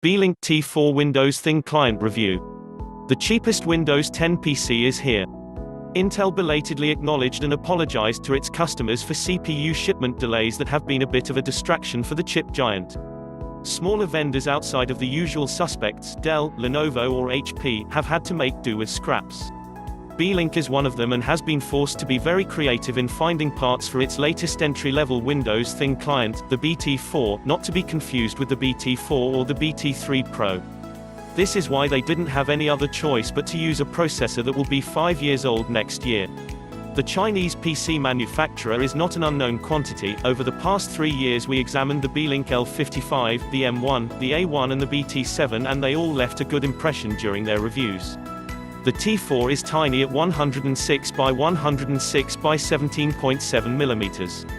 Beelink T4 Windows Thin Client Review. The cheapest Windows 10 PC is here. Intel belatedly acknowledged and apologized to its customers for CPU shipment delays that have been a bit of a distraction for the chip giant. Smaller vendors outside of the usual suspects, Dell, Lenovo or HP, have had to make do with scraps. Beelink is one of them and has been forced to be very creative in finding parts for its latest entry-level Windows Thin Client, the BT4, not to be confused with the BT4 or the BT3 Pro. This is why they didn't have any other choice but to use a processor that will be 5 years old next year. The Chinese PC manufacturer is not an unknown quantity. Over the past 3 years we examined the Beelink L55, the M1, the A1 and the BT7 and they all left a good impression during their reviews. The T4 is tiny at 106 by 106 by 17.7 mm.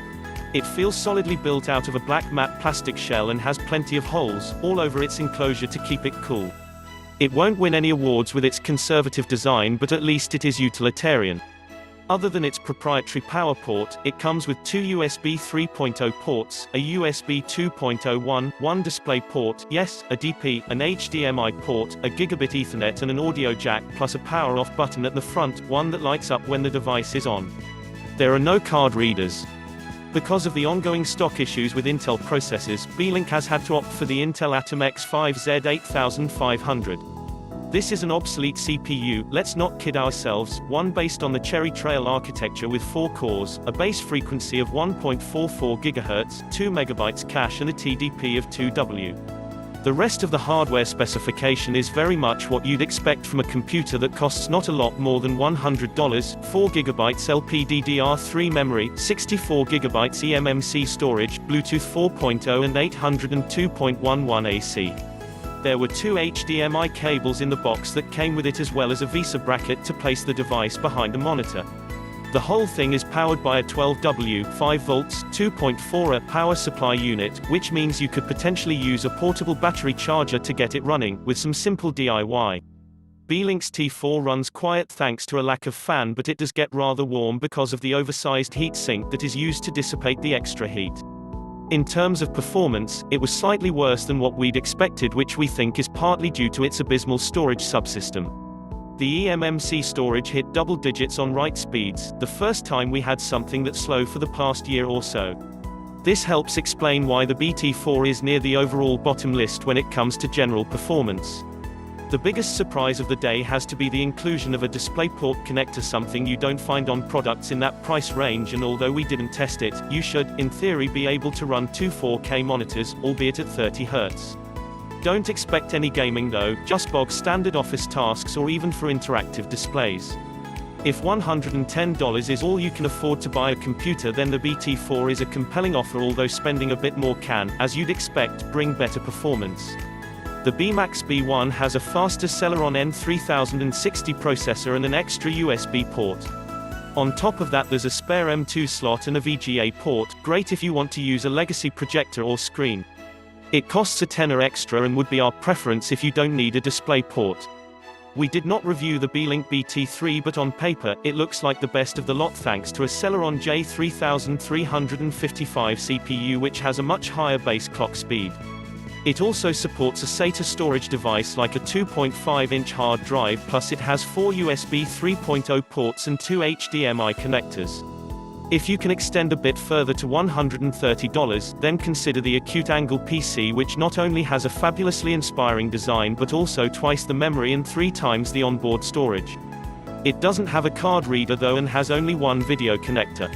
It feels solidly built out of a black matte plastic shell and has plenty of holes all over its enclosure to keep it cool. It won't win any awards with its conservative design, but at least it is utilitarian. Other than its proprietary power port, it comes with two USB 3.0 ports, a USB 2.0 one display port, yes, a DP, an HDMI port, a gigabit Ethernet and an audio jack plus a power off button at the front, one that lights up when the device is on. There are no card readers. Because of the ongoing stock issues with Intel processors, Beelink has had to opt for the Intel Atom X5Z 8500. This is an obsolete CPU, let's not kid ourselves, one based on the Cherry Trail architecture with 4 cores, a base frequency of 1.44 GHz, 2 MB cache and a TDP of 2W. The rest of the hardware specification is very much what you'd expect from a computer that costs not a lot more than $100, 4 GB LPDDR3 memory, 64 GB eMMC storage, Bluetooth 4.0 and 802.11 AC. There were 2 HDMI cables in the box that came with it as well as a VESA bracket to place the device behind the monitor. The whole thing is powered by a 12W, 5 volts, 2.4A power supply unit, which means you could potentially use a portable battery charger to get it running, with some simple DIY. Beelink's T4 runs quiet thanks to a lack of fan, but it does get rather warm because of the oversized heat sink that is used to dissipate the extra heat. In terms of performance, it was slightly worse than what we'd expected, which we think is partly due to its abysmal storage subsystem. The eMMC storage hit double digits on write speeds, the first time we had something that slow for the past year or so. This helps explain why the BT4 is near the overall bottom list when it comes to general performance. The biggest surprise of the day has to be the inclusion of a DisplayPort connector, something you don't find on products in that price range, and although we didn't test it, you should, in theory, be able to run 2 4K monitors, albeit at 30 Hz. Don't expect any gaming though, just bog standard office tasks or even for interactive displays. If $110 is all you can afford to buy a computer, then the BT4 is a compelling offer, although spending a bit more can, as you'd expect, bring better performance. The BMax B1 has a faster Celeron N3060 processor and an extra USB port. On top of that there's a spare M2 slot and a VGA port, great if you want to use a legacy projector or screen. It costs a tenner extra and would be our preference if you don't need a display port. We did not review the Beelink BT3, but on paper, it looks like the best of the lot thanks to a Celeron J3355 CPU which has a much higher base clock speed. It also supports a SATA storage device like a 2.5-inch hard drive, plus it has 4 USB 3.0 ports and 2 HDMI connectors. If you can extend a bit further to $130, then consider the Acute Angle PC, which not only has a fabulously inspiring design but also twice the memory and 3 times the onboard storage. It doesn't have a card reader though and has only one video connector.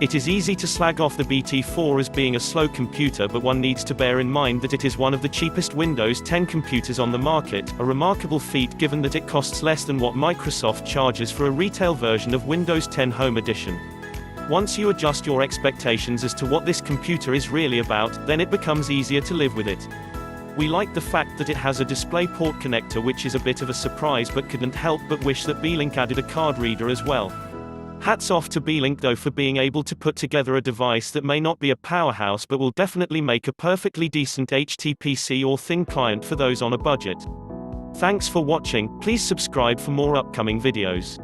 It is easy to slag off the BT4 as being a slow computer, but one needs to bear in mind that it is one of the cheapest Windows 10 computers on the market, a remarkable feat given that it costs less than what Microsoft charges for a retail version of Windows 10 Home Edition. Once you adjust your expectations as to what this computer is really about, then it becomes easier to live with it. We like the fact that it has a DisplayPort connector, which is a bit of a surprise, but couldn't help but wish that Beelink added a card reader as well. Hats off to Beelink though for being able to put together a device that may not be a powerhouse but will definitely make a perfectly decent HTPC or thin client for those on a budget. Thanks for watching, please subscribe for more upcoming videos.